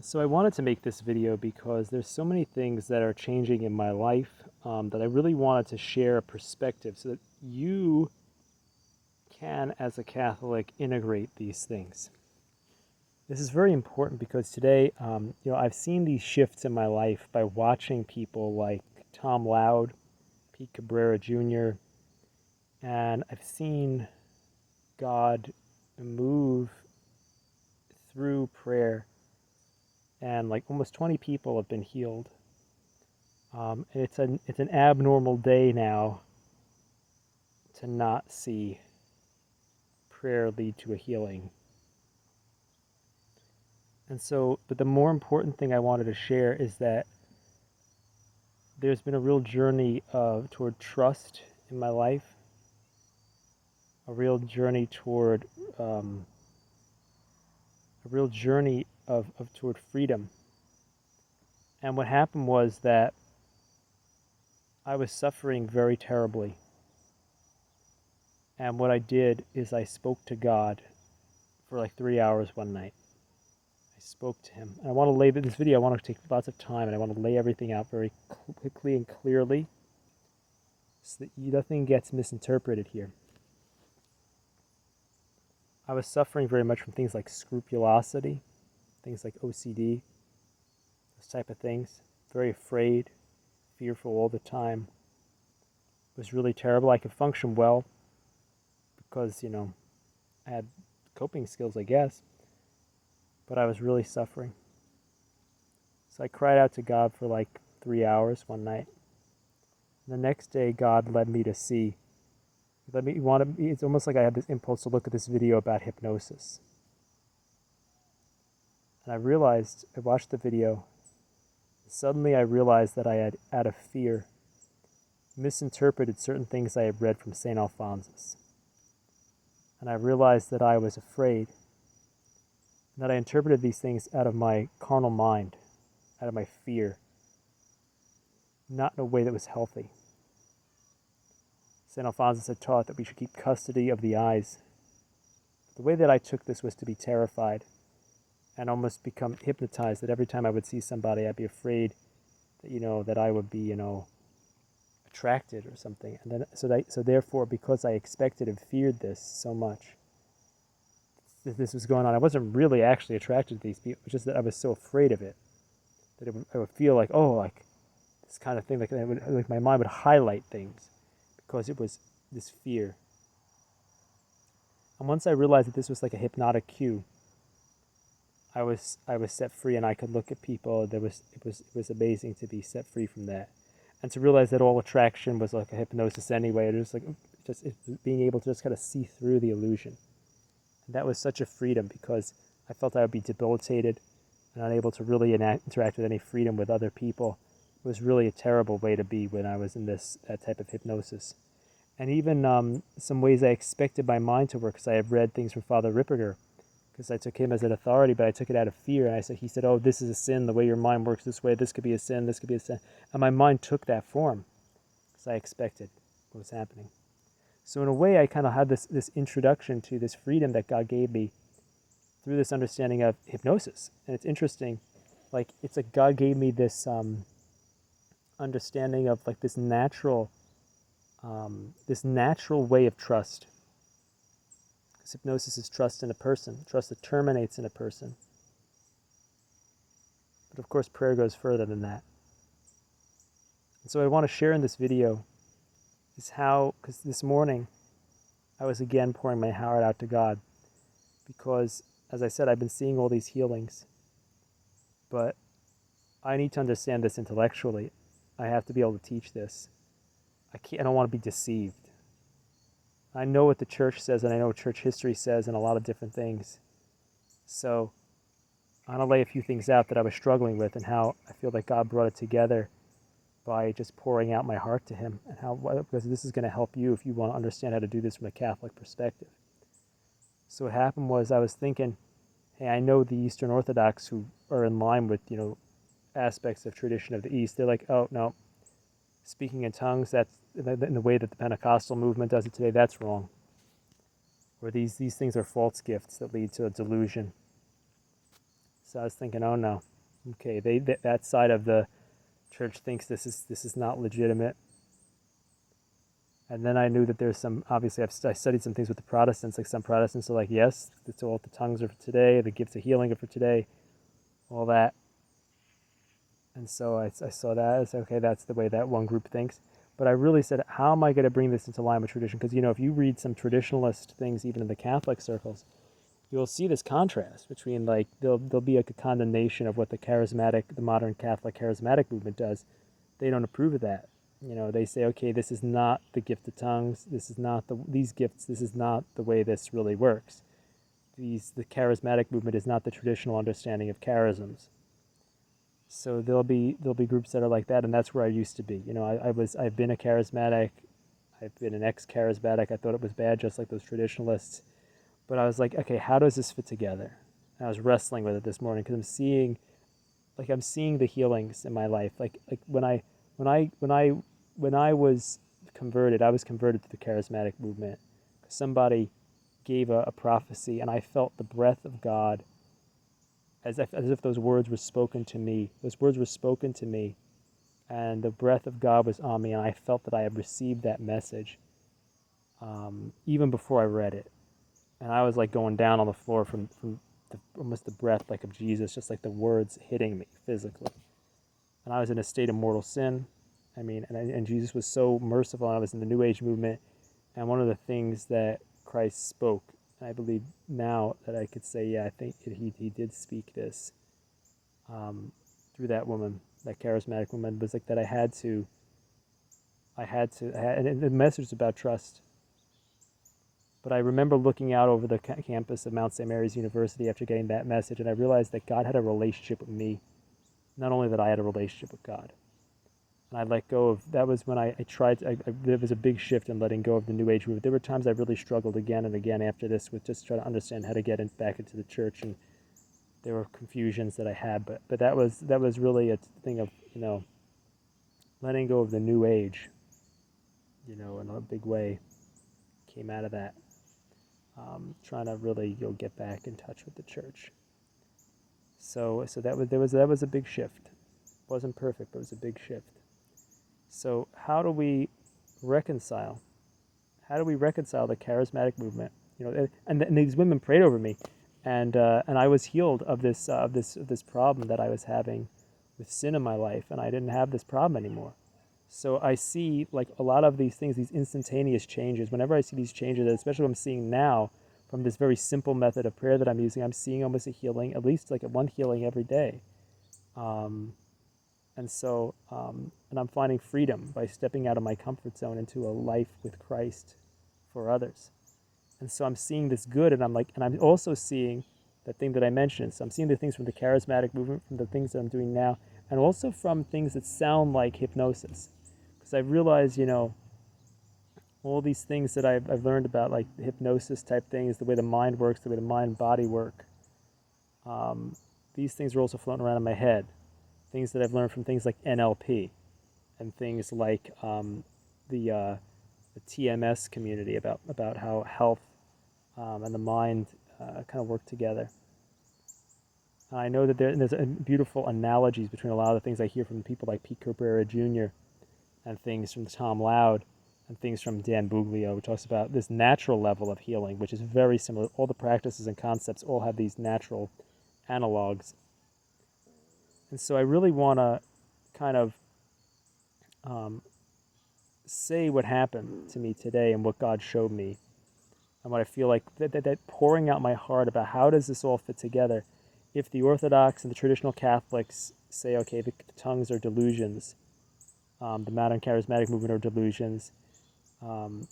So I wanted to make this video because there's so many things that are changing in my life that I really wanted to share a perspective so that you can, as a Catholic, integrate these things. This is very important because today, I've seen these shifts in my life by watching people like Tom Loud, Pete Cabrera Jr., and I've seen God move through prayer, and like almost 20 people have been healed. And it's an abnormal day now to not see prayer lead to a healing. And so, but the more important thing I wanted to share is that there's been a real journey toward trust in my life, a real journey toward toward freedom. And what happened was that I was suffering very terribly. And what I did is I spoke to God for like 3 hours one night. I spoke to him. And I want to lay this video, I want to take lots of time and I want to lay everything out very quickly and clearly so that nothing gets misinterpreted here. I was suffering very much from things like scrupulosity, things like OCD, those type of things. Very afraid, fearful all the time. It was really terrible. I could function well because, I had coping skills, I guess. But I was really suffering. So I cried out to God for like 3 hours one night. And the next day, God led me to see. It's almost like I had this impulse to look at this video about hypnosis. And I watched the video. Suddenly I realized that I had, out of fear, misinterpreted certain things I had read from St. Alphonsus. And I realized that I was afraid, that I interpreted these things out of my carnal mind, out of my fear, not in a way that was healthy. St. Alphonsus had taught that we should keep custody of the eyes. The way that I took this was to be terrified and almost become hypnotized, that every time I would see somebody, I'd be afraid that, that I would be, attracted or something. And then, so therefore, because I expected and feared this so much, this was going on. I wasn't really actually attracted to these people. It's just that I was so afraid of it that I would feel like, this kind of thing, like my mind would highlight things because it was this fear. And once I realized that this was like a hypnotic cue, I was set free, and I could look at people. It was amazing to be set free from that, and to realize that all attraction was like a hypnosis anyway. It was like being able to just kind of see through the illusion. And that was such a freedom because I felt I would be debilitated and unable to really interact with any freedom with other people. It was really a terrible way to be when I was in that type of hypnosis. And even some ways I expected my mind to work, because I have read things from Father Ripperger, because I took him as an authority, but I took it out of fear. And he said, this is a sin, the way your mind works this way, this could be a sin, this could be a sin. And my mind took that form because I expected what was happening. So in a way, I kind of had this introduction to this freedom that God gave me through this understanding of hypnosis. And it's interesting, like it's like God gave me this understanding of like this natural way of trust. Because hypnosis is trust in a person, trust that terminates in a person. But of course, prayer goes further than that. And so what I want to share in this video is because this morning I was again pouring my heart out to God, because, as I said, I've been seeing all these healings, but I need to understand this intellectually. I have to be able to teach this. I don't want to be deceived. I know what the church says, and I know what church history says, and a lot of different things. So I'm going to lay a few things out that I was struggling with, and how I feel that God brought it together by just pouring out my heart to him, and because this is going to help you if you want to understand how to do this from a Catholic perspective. So what happened was, I was thinking, hey, I know the Eastern Orthodox who are in line with, aspects of tradition of the East. They're like, oh, no, speaking in tongues, that's in the way that the Pentecostal movement does it today, that's wrong. Or these things are false gifts that lead to a delusion. So I was thinking, oh no, Okay, that side of the church thinks this is not legitimate. And then I knew that there's some, obviously I studied some things with the Protestants, like some Protestants are like, yes, it's all the tongues are for today, the gifts of healing are for today, all that. And so I saw that, I said, okay, that's the way that one group thinks. But I really said, how am I going to bring this into line with tradition? Because, if you read some traditionalist things, even in the Catholic circles, you'll see this contrast between, like, there'll be like a condemnation of what the modern Catholic charismatic movement does. They don't approve of that. They say, okay, this is not the gift of tongues. This is not these gifts. This is not the way this really works. The charismatic movement is not the traditional understanding of charisms. So there'll be groups that are like that, and that's where I used to be. I've been a charismatic. I've been an ex-charismatic. I thought it was bad, just like those traditionalists. But I was like, okay, how does this fit together? And I was wrestling with it this morning because I'm seeing the healings in my life. Like when I was converted, I was converted to the charismatic movement. Somebody gave a prophecy, and I felt the breath of God as if those words were spoken to me. Those words were spoken to me, and the breath of God was on me, and I felt that I had received that message even before I read it. And I was like going down on the floor from almost the breath like of Jesus, just like the words hitting me physically. And I was in a state of mortal sin. And Jesus was so merciful, and I was in the New Age movement. And one of the things that Christ spoke, and I believe now that I could say, yeah, I think he did speak this through that woman, that charismatic woman, was like that and the message is about trust. But I remember looking out over the campus of Mount St. Mary's University after getting that message, and I realized that God had a relationship with me, not only that I had a relationship with God. And I let go of, that was when I tried, there was a big shift in letting go of the New Age movement. There were times I really struggled again and again after this with just trying to understand how to get back into the church, and there were confusions that I had, but that was really a thing of, letting go of the New Age, in a big way, came out of that. Trying to really get back in touch with the church. So that was a big shift. It wasn't perfect, but it was a big shift. So how do we reconcile? How do we reconcile the charismatic movement? And these women prayed over me, and I was healed of this problem that I was having with sin in my life, and I didn't have this problem anymore. So I see, like, a lot of these things, these instantaneous changes. Whenever I see these changes, especially what I'm seeing now from this very simple method of prayer that I'm using, I'm seeing almost a healing, at least like one healing every day. And I'm finding freedom by stepping out of my comfort zone into a life with Christ for others. And so I'm seeing this good, and I'm also seeing the thing that I mentioned. So I'm seeing the things from the charismatic movement, from the things that I'm doing now, and also from things that sound like hypnosis. Because I realize, all these things that I've learned about, like the hypnosis type things, the way the mind works, the way the mind and body work, these things are also floating around in my head. Things that I've learned from things like NLP and things like the TMS community about how health and the mind kind of work together. I know that there's beautiful analogies between a lot of the things I hear from people like Pete Cabrera Jr. and things from Tom Loud and things from Dan Buglio, who talks about this natural level of healing, which is very similar. All the practices and concepts all have these natural analogs. And so I really want to kind of say what happened to me today and what God showed me, and what I feel like that pouring out my heart about how does this all fit together. If the Orthodox and the traditional Catholics say, okay, the tongues are delusions, the modern charismatic movement are delusions, and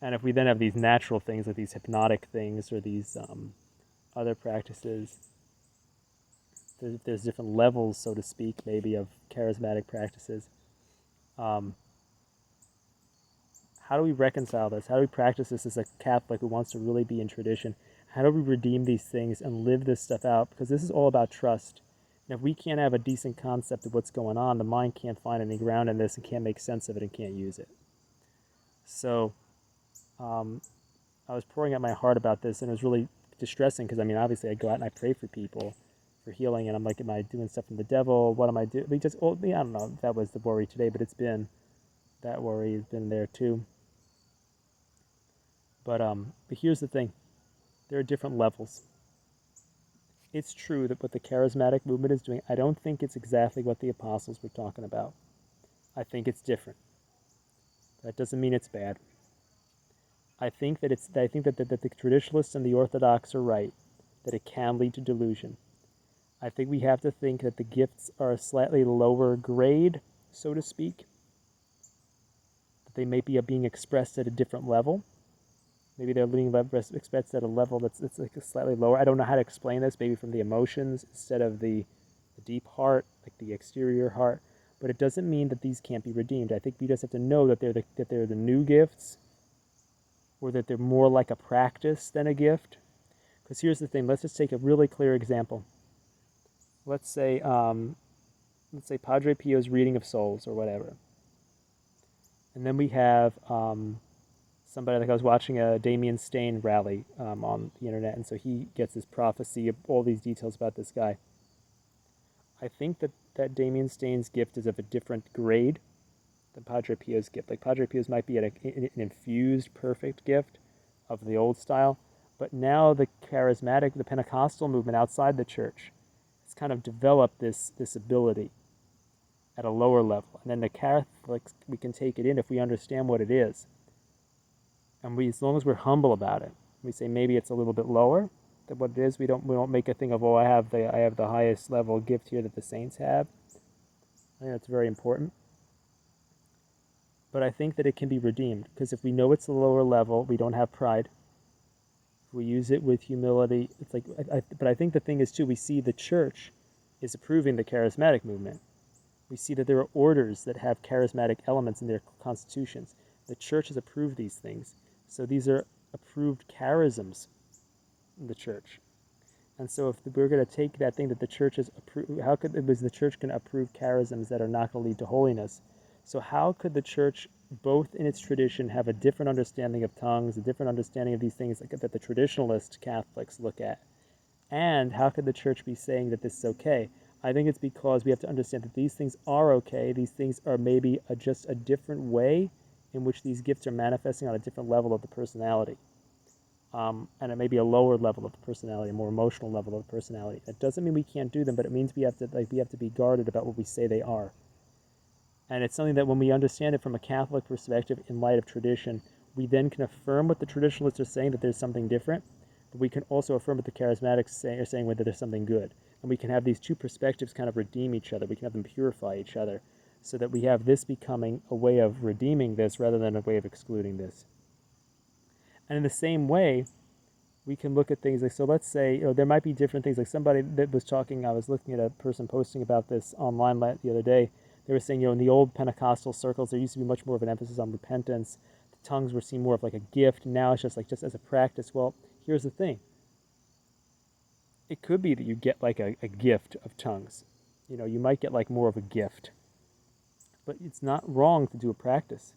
if we then have these natural things like these hypnotic things or these other practices, there's different levels, so to speak, maybe of charismatic practices. How do we reconcile this? How do we practice this as a Catholic who wants to really be in tradition? How do we redeem these things and live this stuff out? Because this is all about trust. And if we can't have a decent concept of what's going on, the mind can't find any ground in this and can't make sense of it and can't use it. So I was pouring out my heart about this, and it was really distressing because, obviously I go out and I pray for people, for healing, and I'm like, am I doing stuff from the devil? What am I doing? I don't know if that was the worry today, but that worry has been there too. But here's the thing. There are different levels. It's true that what the charismatic movement is doing, I don't think it's exactly what the apostles were talking about. I think it's different. That doesn't mean it's bad. I think that the traditionalists and the Orthodox are right, that it can lead to delusion. I think we have to think that the gifts are a slightly lower grade, so to speak, that they may be being expressed at a different level. Maybe they're being expressed at a level that's like slightly lower. I don't know how to explain this, maybe from the emotions instead of the deep heart, like the exterior heart. But it doesn't mean that these can't be redeemed. I think we just have to know that they're the new gifts, or that they're more like a practice than a gift. Because here's the thing. Let's just take a really clear example. Let's say Padre Pio's reading of souls or whatever. And then we have somebody, like I was watching a Damien Stain rally on the internet, and so he gets this prophecy of all these details about this guy. I think that Damien Stain's gift is of a different grade than Padre Pio's gift. Like Padre Pio's might be at an infused perfect gift of the old style, but now the charismatic, the Pentecostal movement outside the church has kind of developed this ability at a lower level. And then the Catholics, we can take it in if we understand what it is. And as long as we're humble about it, we say maybe it's a little bit lower than what it is. We don't make a thing of, I have the highest level gift here that the saints have. I think that's very important. But I think that it can be redeemed, because if we know it's a lower level, we don't have pride. If we use it with humility, it's like. But I think the thing is too, we see the church is approving the charismatic movement. We see that there are orders that have charismatic elements in their constitutions. The church has approved these things. So these are approved charisms in the church. And so if we're going to take that thing that the church has approved, how could the church can approve charisms that are not going to lead to holiness? So how could the church, both in its tradition, have a different understanding of tongues, a different understanding of these things that the traditionalist Catholics look at? And how could the church be saying that this is okay? I think it's because we have to understand that these things are okay. These things are maybe just a different way in which these gifts are manifesting on a different level of the personality. And it may be a lower level of the personality, a more emotional level of the personality. It doesn't mean we can't do them, but it means we have to be guarded about what we say they are. And it's something that when we understand it from a Catholic perspective in light of tradition, we then can affirm what the traditionalists are saying, that there's something different, but we can also affirm what the charismatics are saying, whether there's something good. And we can have these two perspectives kind of redeem each other. We can have them purify each other, so that we have this becoming a way of redeeming this rather than a way of excluding this. And in the same way, we can look at things like, so let's say, there might be different things. Like somebody that was talking, I was looking at a person posting about this online the other day. They were saying, in the old Pentecostal circles, there used to be much more of an emphasis on repentance. The tongues were seen more of like a gift. Now it's just as a practice. Well, here's the thing. It could be that you get like a gift of tongues. You might get like more of a gift. But it's not wrong to do a practice,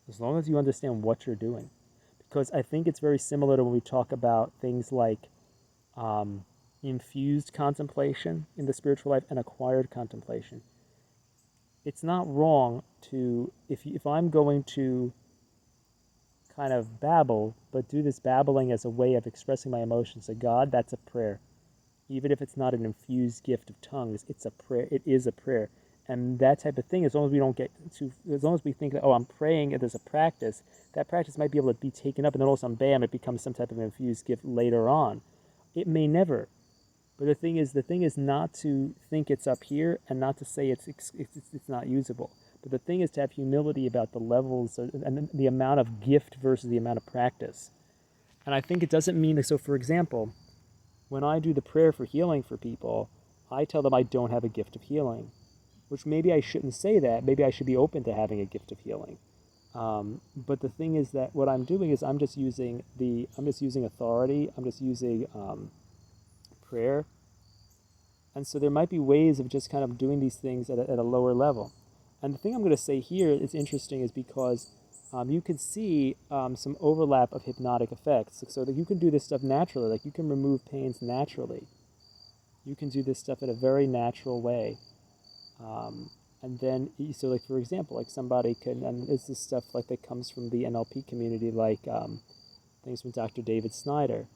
as long as you understand what you're doing. Because I think it's very similar to when we talk about things like infused contemplation in the spiritual life and acquired contemplation. It's not wrong to, if I'm going to kind of babble, but do this babbling as a way of expressing my emotions to God, that's a prayer. Even if it's not an infused gift of tongues, it's a prayer. It is a prayer. And that type of thing, as long as we think that, I'm praying as a practice, that practice might be able to be taken up, and then all of a sudden, bam, it becomes some type of infused gift later on. It may never. But the thing is not to think it's up here and not to say it's not usable. But the thing is to have humility about the levels and the amount of gift versus the amount of practice. And I think it doesn't mean that, so for example, when I do the prayer for healing for people, I tell them I don't have a gift of healing, which maybe I shouldn't say that. Maybe I should be open to having a gift of healing. But the thing is that what I'm doing is I'm just using authority. I'm just using prayer. And so there might be ways of just kind of doing these things at a lower level. And the thing I'm going to say here is interesting is because you can see some overlap of hypnotic effects. So that you can do this stuff naturally. Like you can remove pains naturally. You can do this stuff in a very natural way. And then, so like for example, like somebody can, and this is stuff like that comes from the NLP community, like things from Dr. David Snyder.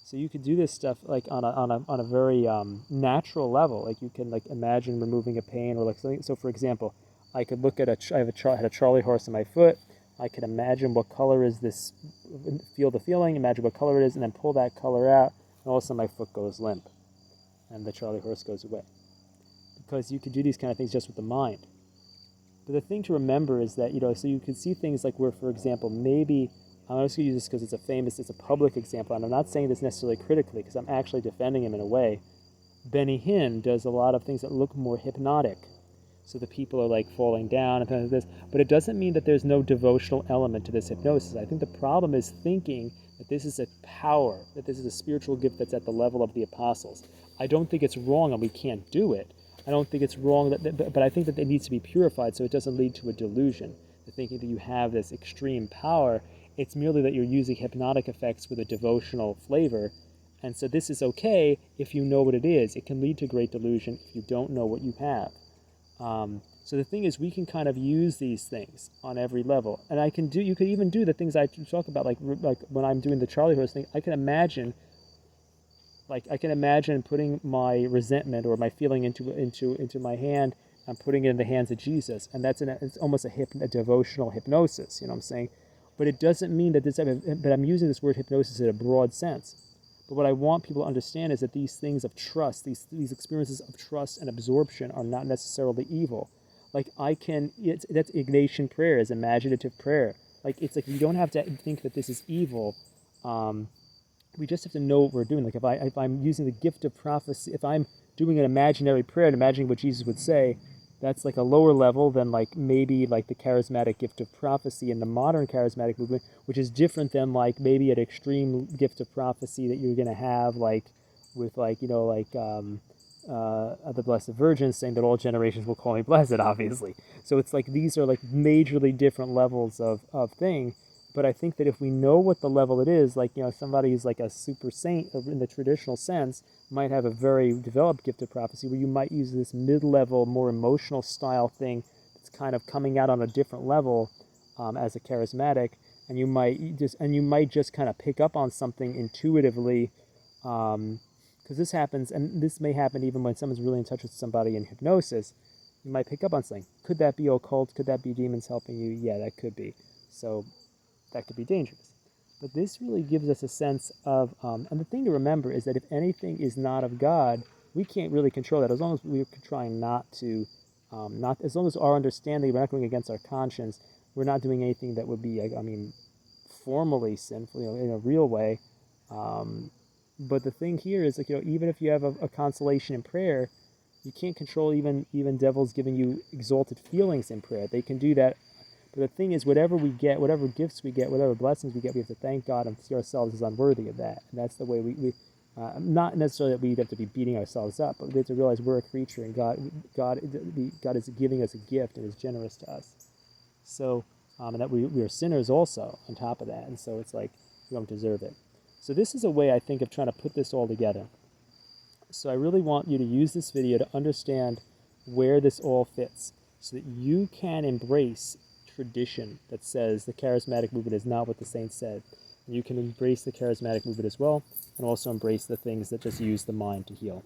So you could do this stuff like on a very natural level. Like you can like imagine removing a pain or like something. So for example, I could look at I had a Charlie horse on my foot. I could imagine what color is this, feel the feeling, imagine what color it is, and then pull that color out, and all of a sudden my foot goes limp, and the Charlie horse goes away. Because you could do these kind of things just with the mind. But the thing to remember is that, so you can see things like where, for example, maybe, I'm just going to use this because it's a public example, and I'm not saying this necessarily critically because I'm actually defending him in a way. Benny Hinn does a lot of things that look more hypnotic. So the people are like falling down and things like this. But it doesn't mean that there's no devotional element to this hypnosis. I think the problem is thinking that this is a power, that this is a spiritual gift that's at the level of the apostles. I don't think it's wrong and we can't do it. I don't think it's wrong, but I think that it needs to be purified so it doesn't lead to a delusion. The thinking that you have this extreme power, it's merely that you're using hypnotic effects with a devotional flavor. And so this is okay if you know what it is. It can lead to great delusion if you don't know what you have. So the thing is, we can kind of use these things on every level. And you could even do the things I talk about, like when I'm doing the Charlie horse thing, I can imagine putting my resentment or my feeling into my hand and putting it in the hands of Jesus. And it's almost a devotional hypnosis, you know what I'm saying? But it doesn't mean that but I'm using this word hypnosis in a broad sense. But what I want people to understand is that these things of trust, these experiences of trust and absorption are not necessarily evil. Like that's Ignatian prayer, is imaginative prayer. Like it's like you don't have to think that this is evil. We just have to know what we're doing. Like if I'm using the gift of prophecy, if I'm doing an imaginary prayer and imagining what Jesus would say, that's like a lower level than like maybe like the charismatic gift of prophecy in the modern charismatic movement, which is different than like maybe an extreme gift of prophecy that you're going to have like with like the Blessed Virgin saying that all generations will call me blessed, obviously. So it's like these are like majorly different levels of thing. But I think that if we know what the level it is, like, somebody who's like a super saint in the traditional sense might have a very developed gift of prophecy where you might use this mid-level, more emotional style thing that's kind of coming out on a different level as a charismatic, and you might just kind of pick up on something intuitively, because this happens, and this may happen even when someone's really in touch with somebody in hypnosis. You might pick up on something. Could that be occult? Could that be demons helping you? Yeah, that could be. So that could be dangerous. But this really gives us a sense of, and the thing to remember is that if anything is not of God, we can't really control that. As long as we're trying not to, as long as our understanding, we're not going against our conscience, we're not doing anything that would be, formally sinful, in a real way. But the thing here is, like, even if you have a consolation in prayer, you can't control even devils giving you exalted feelings in prayer. They can do that. But the thing is, whatever we get, whatever gifts we get, whatever blessings we get, we have to thank God and see ourselves as unworthy of that. And that's the way we not necessarily that we have to be beating ourselves up, but we have to realize we're a creature and God is giving us a gift and is generous to us. So, and that we are sinners also on top of that. And so it's like we don't deserve it. So this is a way, I think, of trying to put this all together. So I really want you to use this video to understand where this all fits so that you can embrace tradition that says the charismatic movement is not what the saints said. And you can embrace the charismatic movement as well, and also embrace the things that just use the mind to heal.